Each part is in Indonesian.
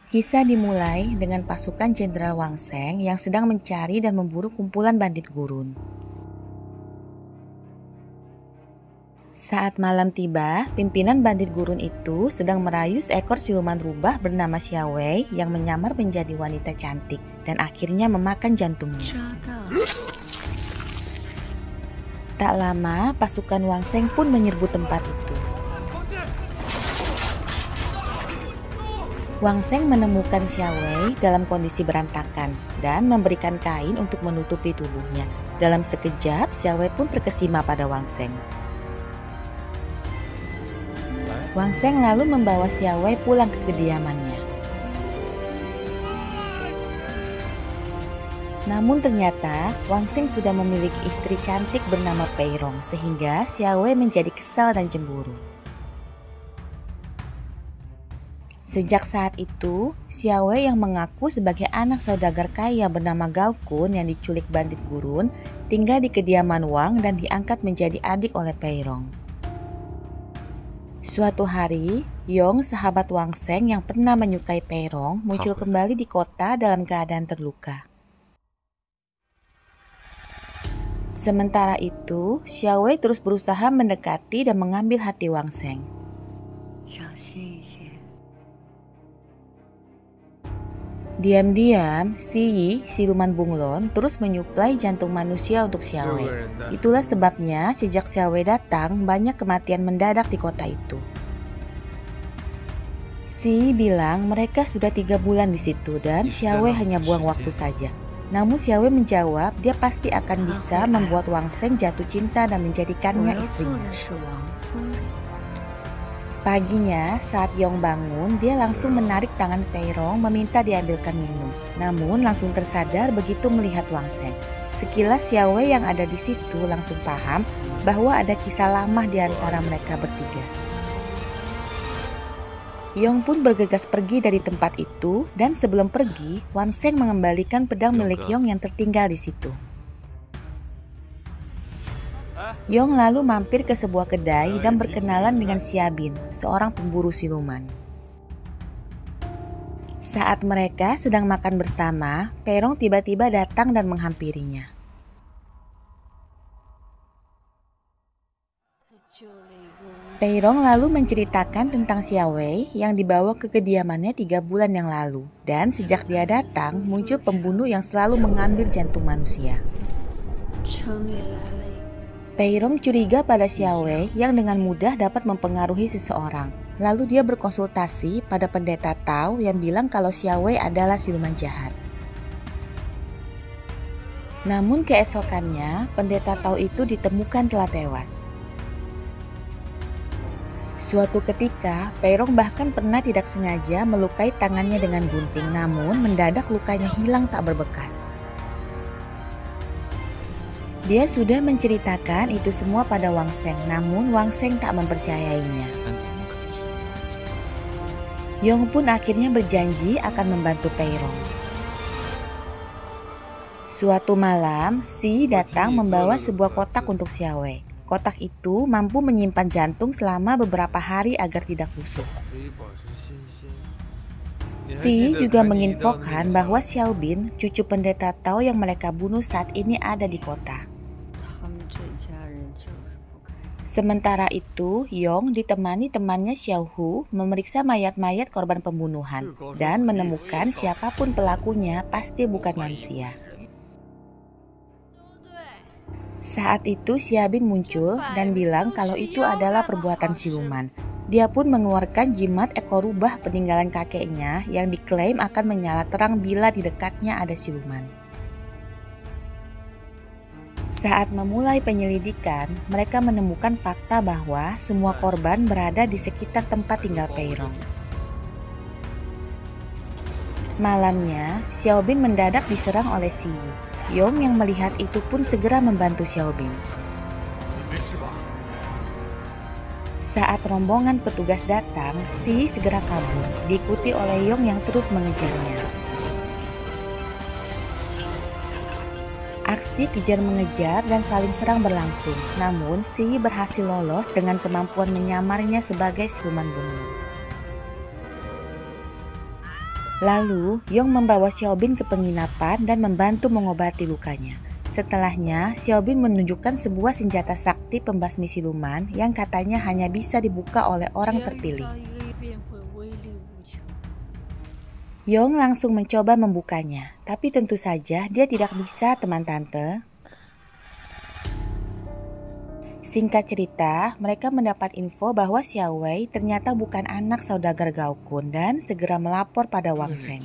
Kisah dimulai dengan pasukan Jenderal Wang Sheng yang sedang mencari dan memburu kumpulan bandit gurun. Saat malam tiba, pimpinan bandit gurun itu sedang merayu seekor siluman rubah bernama Xiao Wei yang menyamar menjadi wanita cantik dan akhirnya memakan jantungnya. Tak lama, pasukan Wang Sheng pun menyerbu tempat itu. Wang Sheng menemukan Xiao Wei dalam kondisi berantakan dan memberikan kain untuk menutupi tubuhnya. Dalam sekejap, Xiao Wei pun terkesima pada Wang Sheng. Wang Sheng lalu membawa Xiao Wei pulang ke kediamannya. Namun ternyata Wang Sheng sudah memiliki istri cantik bernama Pei Rong sehingga Xiao Wei menjadi kesal dan cemburu. Sejak saat itu, Xiao Wei yang mengaku sebagai anak saudagar kaya bernama Gao Kun yang diculik bandit gurun tinggal di kediaman Wang dan diangkat menjadi adik oleh Pei Rong. Suatu hari, Yong, sahabat Wang Sheng yang pernah menyukai Pei Rong, muncul kembali di kota dalam keadaan terluka. Sementara itu, Xiao Wei terus berusaha mendekati dan mengambil hati Wang Sheng. Diam-diam, Si Yi, siluman bunglon, terus menyuplai jantung manusia untuk Xiao Wei. Itulah sebabnya sejak Xiao Wei datang, banyak kematian mendadak di kota itu. Si Yi bilang mereka sudah 3 bulan di situ dan Xiao Wei hanya buang waktu saja. Namun Xiao Wei menjawab dia pasti akan bisa membuat Wang Sheng jatuh cinta dan menjadikannya istrinya. Paginya, saat Yong bangun, dia langsung menarik tangan Pei Rong meminta diambilkan minum. Namun langsung tersadar begitu melihat Wang Sheng. Sekilas Xiao Wei yang ada di situ langsung paham bahwa ada kisah lama di antara mereka bertiga. Yong pun bergegas pergi dari tempat itu dan sebelum pergi, Wang Sheng mengembalikan pedang milik Yong yang tertinggal di situ. Yong lalu mampir ke sebuah kedai dan berkenalan dengan Xiabin, seorang pemburu siluman. Saat mereka sedang makan bersama, Pei Rong tiba-tiba datang dan menghampirinya. Pei Rong lalu menceritakan tentang Xiao Wei yang dibawa ke kediamannya 3 bulan yang lalu. Dan sejak dia datang, muncul pembunuh yang selalu mengambil jantung manusia. Pei Rong curiga pada Xiao Wei yang dengan mudah dapat mempengaruhi seseorang. Lalu dia berkonsultasi pada pendeta Tao yang bilang kalau Xiao Wei adalah siluman jahat. Namun keesokannya, pendeta Tao itu ditemukan telah tewas. Suatu ketika, Pei Rong bahkan pernah tidak sengaja melukai tangannya dengan gunting, namun mendadak lukanya hilang tak berbekas. Dia sudah menceritakan itu semua pada Wang Sheng, namun Wang Sheng tak mempercayainya. Yong pun akhirnya berjanji akan membantu Pei Rong. Suatu malam, Si Yi datang membawa sebuah kotak untuk Xiao Wei. Kotak itu mampu menyimpan jantung selama beberapa hari agar tidak busuk. Si Yi juga menginfokan bahwa Xiao Bin, cucu pendeta Tao yang mereka bunuh saat ini ada di kota. Sementara itu, Yong ditemani temannya Xiao Hu memeriksa mayat-mayat korban pembunuhan dan menemukan siapapun pelakunya pasti bukan manusia. Saat itu Xiabin muncul dan bilang kalau itu adalah perbuatan siluman. Dia pun mengeluarkan jimat ekor rubah peninggalan kakeknya yang diklaim akan menyala terang bila di dekatnya ada siluman. Saat memulai penyelidikan, mereka menemukan fakta bahwa semua korban berada di sekitar tempat tinggal Pei Rong. Malamnya, Xiao Bin mendadak diserang oleh Si Yi. Yong yang melihat itu pun segera membantu Xiao Bin. Saat rombongan petugas datang, Si Yi segera kabur, diikuti oleh Yong yang terus mengejarnya. Aksi kejar-mengejar dan saling serang berlangsung, namun Si Yi berhasil lolos dengan kemampuan menyamarnya sebagai siluman bunglon. Lalu, Yong membawa Xiaobin ke penginapan dan membantu mengobati lukanya. Setelahnya, Xiaobin menunjukkan sebuah senjata sakti pembasmi siluman yang katanya hanya bisa dibuka oleh orang terpilih. Yong langsung mencoba membukanya, tapi tentu saja dia tidak bisa, teman tante. Singkat cerita, mereka mendapat info bahwa Xiao Wei ternyata bukan anak saudagar Gaokun dan segera melapor pada Wang Sheng.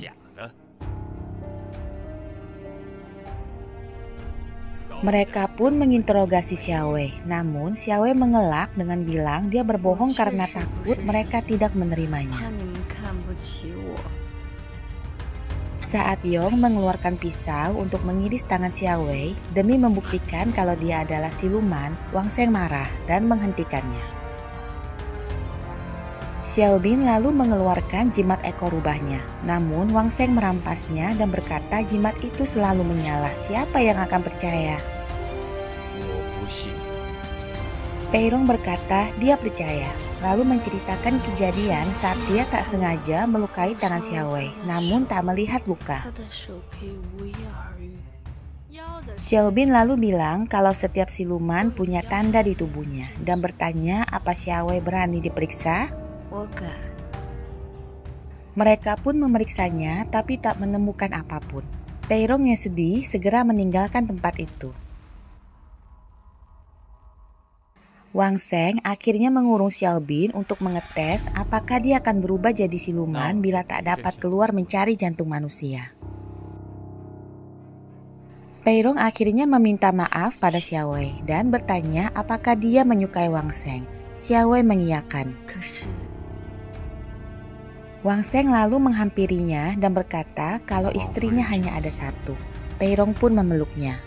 Mereka pun menginterogasi Xiao Wei, namun Xiao Wei mengelak dengan bilang dia berbohong karena takut mereka tidak menerimanya. Saat Yong mengeluarkan pisau untuk mengiris tangan Xiao Wei demi membuktikan kalau dia adalah siluman, Wang Sheng marah dan menghentikannya. Xiaobin lalu mengeluarkan jimat ekor rubahnya, namun Wang Sheng merampasnya dan berkata jimat itu selalu menyala, siapa yang akan percaya? Peirong berkata dia percaya, lalu menceritakan kejadian saat dia tak sengaja melukai tangan Xiao Wei, namun tak melihat luka. Xiaobin lalu bilang kalau setiap siluman punya tanda di tubuhnya dan bertanya apa Xiao Wei berani diperiksa. Mereka pun memeriksanya tapi tak menemukan apapun. Peirong yang sedih segera meninggalkan tempat itu. Wang Sheng akhirnya mengurung Xiaobin untuk mengetes apakah dia akan berubah jadi siluman bila tak dapat keluar mencari jantung manusia. Peirong akhirnya meminta maaf pada Xiao Wei dan bertanya apakah dia menyukai Wang Sheng. Xiao Wei mengiyakan. Wang Sheng lalu menghampirinya dan berkata kalau istrinya hanya ada satu. Peirong pun memeluknya.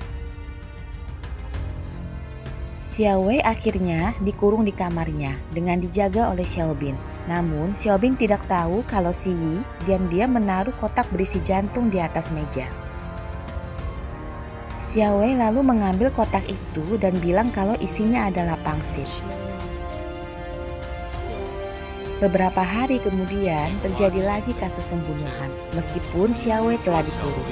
Xiao Wei akhirnya dikurung di kamarnya dengan dijaga oleh Xiaobin. Namun Xiaobin tidak tahu kalau Si Yi diam-diam menaruh kotak berisi jantung di atas meja. Xiao Wei lalu mengambil kotak itu dan bilang kalau isinya adalah pangsit. Beberapa hari kemudian terjadi lagi kasus pembunuhan meskipun Xiao Wei telah dikurung.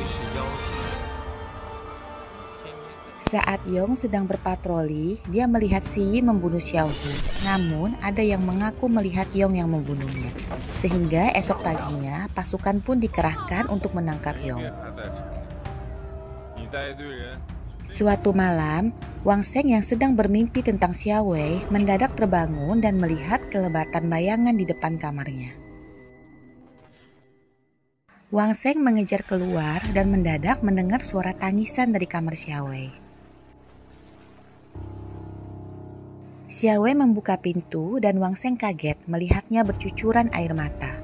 Saat Yong sedang berpatroli, dia melihat Si Yi membunuh Xiao Hu. Namun, ada yang mengaku melihat Yong yang membunuhnya. Sehingga esok paginya, pasukan pun dikerahkan untuk menangkap Yong. Suatu malam, Wang Sheng yang sedang bermimpi tentang Xiao Wei mendadak terbangun dan melihat kelebatan bayangan di depan kamarnya. Wang Sheng mengejar keluar dan mendadak mendengar suara tangisan dari kamar Xiao Wei. Xiao Wei membuka pintu dan Wang Sheng kaget melihatnya bercucuran air mata.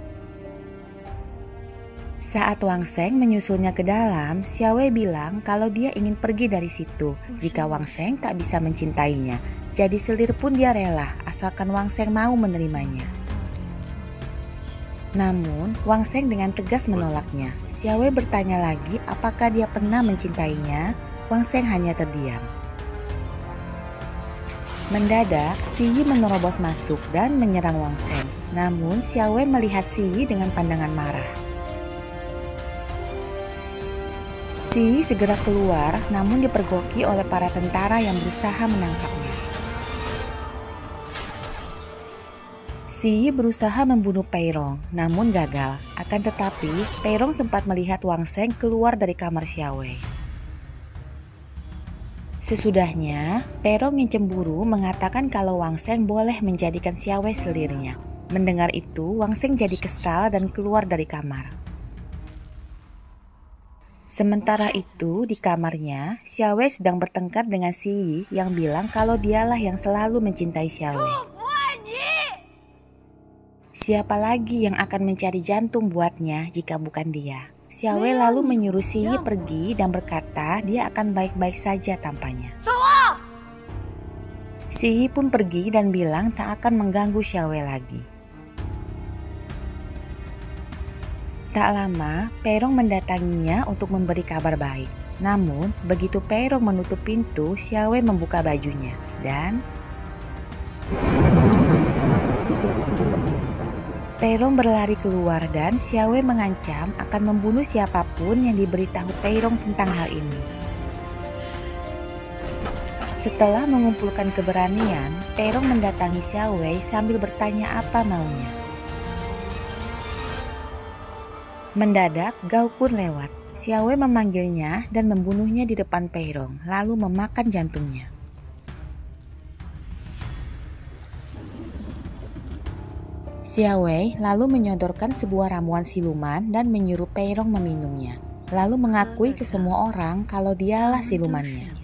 Saat Wang Sheng menyusulnya ke dalam, Xiao Wei bilang kalau dia ingin pergi dari situ jika Wang Sheng tak bisa mencintainya. Jadi selir pun dia rela asalkan Wang Sheng mau menerimanya. Namun, Wang Sheng dengan tegas menolaknya. Xiao Wei bertanya lagi apakah dia pernah mencintainya. Wang Sheng hanya terdiam. Mendadak, Si Yi menerobos masuk dan menyerang Wang Sheng. Namun, Xiao Wei melihat Si Yi dengan pandangan marah. Si Yi segera keluar, namun dipergoki oleh para tentara yang berusaha menangkapnya. Si Yi berusaha membunuh Peirong, namun gagal. Akan tetapi, Peirong sempat melihat Wang Sheng keluar dari kamar Xiao Wei. Sesudahnya, Peirong yang cemburu mengatakan kalau Wang Sheng boleh menjadikan Xiao Wei selirnya. Mendengar itu, Wang Sheng jadi kesal dan keluar dari kamar. Sementara itu, di kamarnya, Xiao Wei sedang bertengkar dengan Si Yi yang bilang kalau dialah yang selalu mencintai Xiao Wei. Siapa lagi yang akan mencari jantung buatnya jika bukan dia? Xiao Wei lalu menyuruh Si Yi pergi dan berkata dia akan baik-baik saja tampaknya. Si Yi pun pergi dan bilang tak akan mengganggu Xiao Wei lagi. Tak lama, Peirong mendatanginya untuk memberi kabar baik. Namun, begitu Peirong menutup pintu, Xiao Wei membuka bajunya dan Peirong berlari keluar dan Xiaowei mengancam akan membunuh siapapun yang diberitahu Peirong tentang hal ini. Setelah mengumpulkan keberanian, Peirong mendatangi Xiaowei sambil bertanya apa maunya. Mendadak, Gao Kun lewat. Xiaowei memanggilnya dan membunuhnya di depan Peirong, lalu memakan jantungnya. Xiaowei lalu menyodorkan sebuah ramuan siluman dan menyuruh Peirong meminumnya, lalu mengakui ke semua orang kalau dialah silumannya.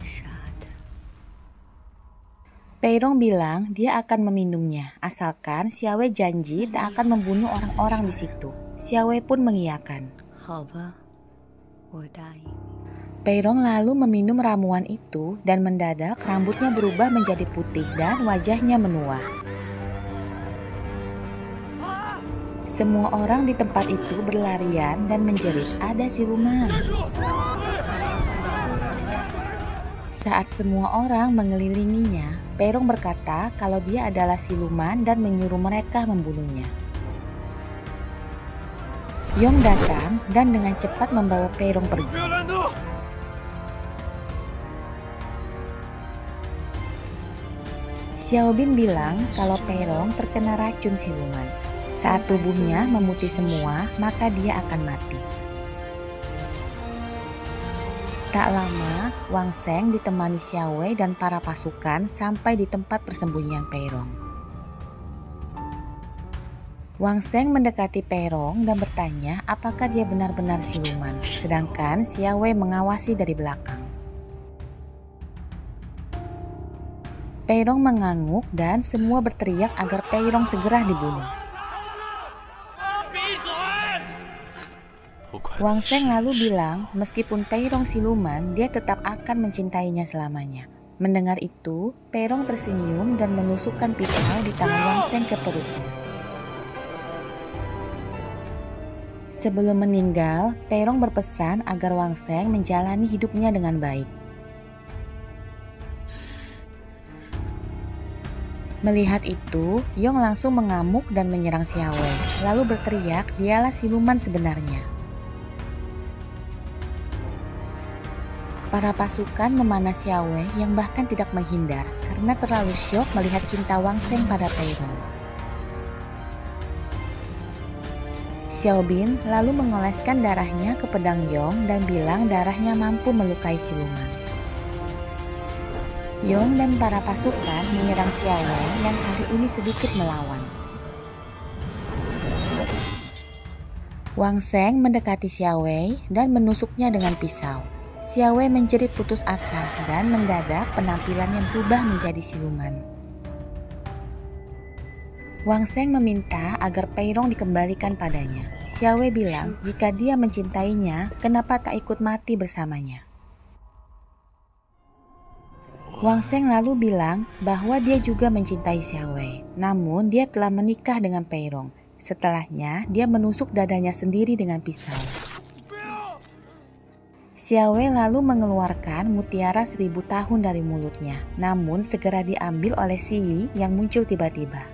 Peirong bilang dia akan meminumnya, asalkan Xiaowei janji tak akan membunuh orang-orang di situ. Xiaowei pun mengiyakan. Peirong lalu meminum ramuan itu dan mendadak rambutnya berubah menjadi putih dan wajahnya menua. Semua orang di tempat itu berlarian dan menjerit, "Ada siluman!" Saat semua orang mengelilinginya, Peirong berkata kalau dia adalah siluman dan menyuruh mereka membunuhnya. Yong datang dan dengan cepat membawa Peirong pergi. Xiaobin bilang kalau Peirong terkena racun siluman. Saat tubuhnya memutih semua, maka dia akan mati. Tak lama, Wang Sheng ditemani Xiaowei dan para pasukan sampai di tempat persembunyian Peirong. Wang Sheng mendekati Peirong dan bertanya apakah dia benar-benar siluman, sedangkan Xiaowei mengawasi dari belakang. Peirong mengangguk dan semua berteriak agar Peirong segera dibunuh. Wang Sheng lalu bilang meskipun Peirong siluman, dia tetap akan mencintainya selamanya. Mendengar itu, Peirong tersenyum dan menusukkan pisau di tangan Wang Sheng ke perutnya. Sebelum meninggal, Peirong berpesan agar Wang Sheng menjalani hidupnya dengan baik. Melihat itu, Yong langsung mengamuk dan menyerang Xiaowei, lalu berteriak dialah siluman sebenarnya. Para pasukan memanah Xiaowei yang bahkan tidak menghindar karena terlalu syok melihat cinta Wang Sheng pada Peirong. Xiaobin lalu mengoleskan darahnya ke pedang Yong dan bilang darahnya mampu melukai siluman. Yong dan para pasukan menyerang Xiaowei yang kali ini sedikit melawan. Wang Sheng mendekati Xiaowei dan menusuknya dengan pisau. Xiaowei menjerit putus asa dan mendadak penampilannya berubah menjadi siluman. Wang Sheng meminta agar Peirong dikembalikan padanya. Xiaowei bilang jika dia mencintainya, kenapa tak ikut mati bersamanya. Wang Sheng lalu bilang bahwa dia juga mencintai Xiaowei, namun dia telah menikah dengan Peirong. Setelahnya, dia menusuk dadanya sendiri dengan pisau. Xiaowei lalu mengeluarkan mutiara 1000 tahun dari mulutnya, namun segera diambil oleh Si Yi yang muncul tiba-tiba.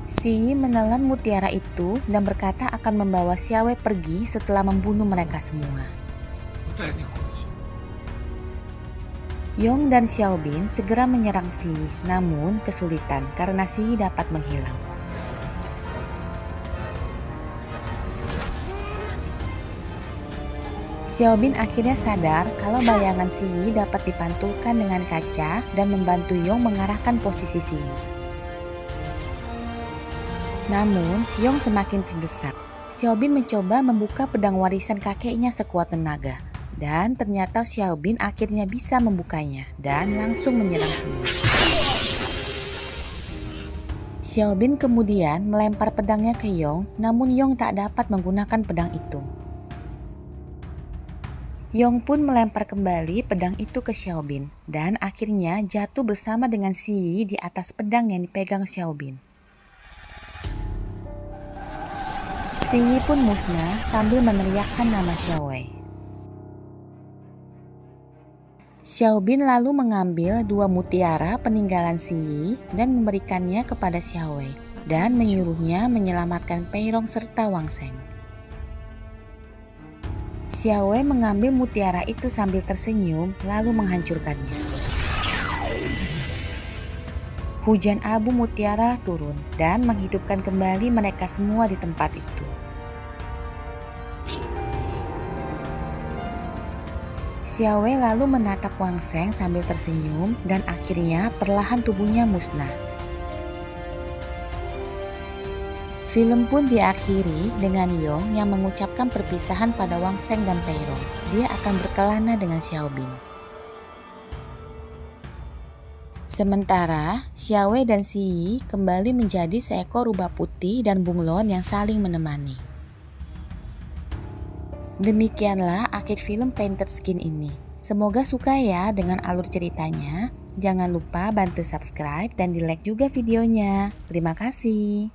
Si Yi menelan mutiara itu dan berkata akan membawa Xiaowei pergi setelah membunuh mereka semua. Yong dan Xiaobin segera menyerang Si Yi, namun kesulitan karena Si Yi dapat menghilang. Xiaobin akhirnya sadar kalau bayangan Si Yi dapat dipantulkan dengan kaca dan membantu Yong mengarahkan posisi Si Yi. Namun, Yong semakin terdesak. Xiaobin mencoba membuka pedang warisan kakeknya sekuat tenaga. Dan ternyata Xiaobin akhirnya bisa membukanya dan langsung menyerang Si Yi. Xiaobin kemudian melempar pedangnya ke Yong, namun Yong tak dapat menggunakan pedang itu. Yong pun melempar kembali pedang itu ke Xiaobin dan akhirnya jatuh bersama dengan Si Yi di atas pedang yang dipegang Xiaobin. Si Yi pun musnah sambil meneriakkan nama Xiaowei. Xiaobin lalu mengambil 2 mutiara peninggalan Si Yi dan memberikannya kepada Xiaowei dan menyuruhnya menyelamatkan Peirong serta Wang Sheng. Xiaowei mengambil mutiara itu sambil tersenyum lalu menghancurkannya. Hujan abu mutiara turun dan menghidupkan kembali mereka semua di tempat itu. Xiaowei lalu menatap Wang Sheng sambil tersenyum dan akhirnya perlahan tubuhnya musnah. Film pun diakhiri dengan Yong yang mengucapkan perpisahan pada Wang Sheng dan Peirong. Dia akan berkelana dengan Xiaobin. Sementara Xiaowei dan Si Yi kembali menjadi seekor rubah putih dan bunglon yang saling menemani. Demikianlah akhir film Painted Skin ini. Semoga suka ya dengan alur ceritanya. Jangan lupa bantu subscribe dan di like juga videonya. Terima kasih.